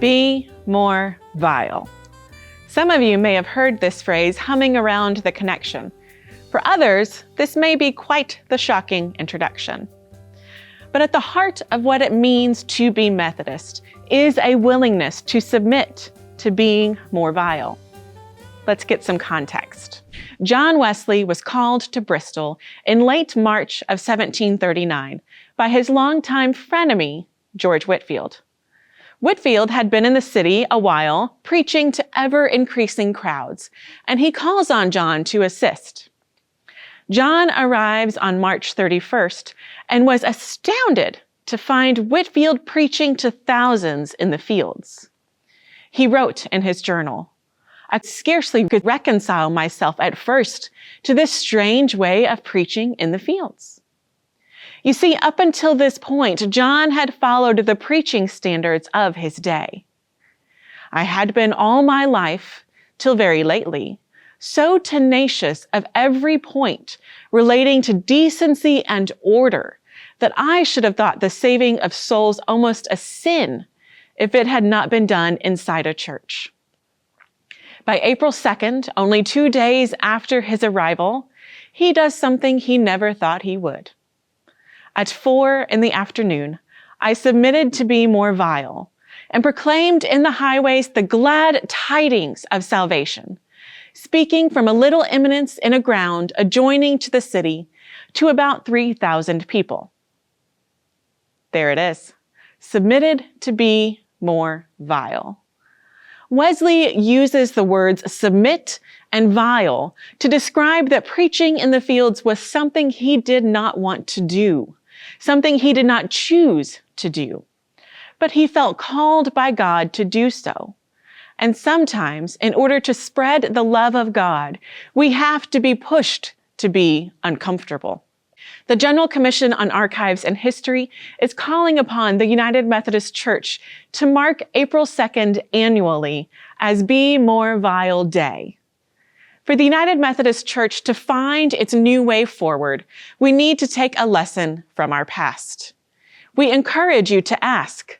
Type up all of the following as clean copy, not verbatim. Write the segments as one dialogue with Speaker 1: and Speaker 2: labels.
Speaker 1: Be more vile. Some of you may have heard this phrase humming around the connection. For others, this may be quite the shocking introduction. But at the heart of what it means to be Methodist is a willingness to submit to being more vile. Let's get some context. John Wesley was called to Bristol in late March of 1739 by his longtime frenemy, George Whitefield. Whitefield had been in the city a while, preaching to ever-increasing crowds, and he calls on John to assist. John arrives on March 31st and was astounded to find Whitefield preaching to thousands in the fields. He wrote in his journal, "I scarcely could reconcile myself at first to this strange way of preaching in the fields." You see, up until this point, John had followed the preaching standards of his day. "I had been all my life, till very lately, so tenacious of every point relating to decency and order that I should have thought the saving of souls almost a sin if it had not been done inside a church." By April 2nd, only 2 days after his arrival, he does something he never thought he would. At 4 in the afternoon, I submitted to be more vile and proclaimed in the highways the glad tidings of salvation, speaking from a little eminence in a ground adjoining to the city to about 3,000 people. There it is, submitted to be more vile. Wesley uses the words submit and vile to describe that preaching in the fields was something he did not want to do, something he did not choose to do, but he felt called by God to do so. And sometimes, in order to spread the love of God, we have to be pushed to be uncomfortable. The General Commission on Archives and History is calling upon the United Methodist Church to mark April 2nd annually as Be More Vile Day. For the United Methodist Church to find its new way forward, we need to take a lesson from our past. We encourage you to ask,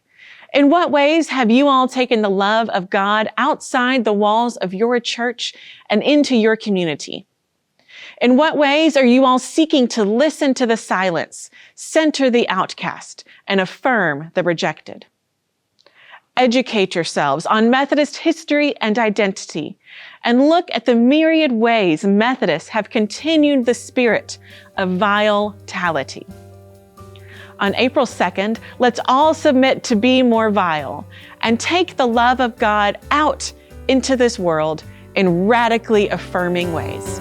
Speaker 1: in what ways have you all taken the love of God outside the walls of your church and into your community? In what ways are you all seeking to listen to the silence, center the outcast, and affirm the rejected? Educate yourselves on Methodist history and identity, and look at the myriad ways Methodists have continued the spirit of vitality. On April 2nd, let's all submit to be more vile and take the love of God out into this world in radically affirming ways.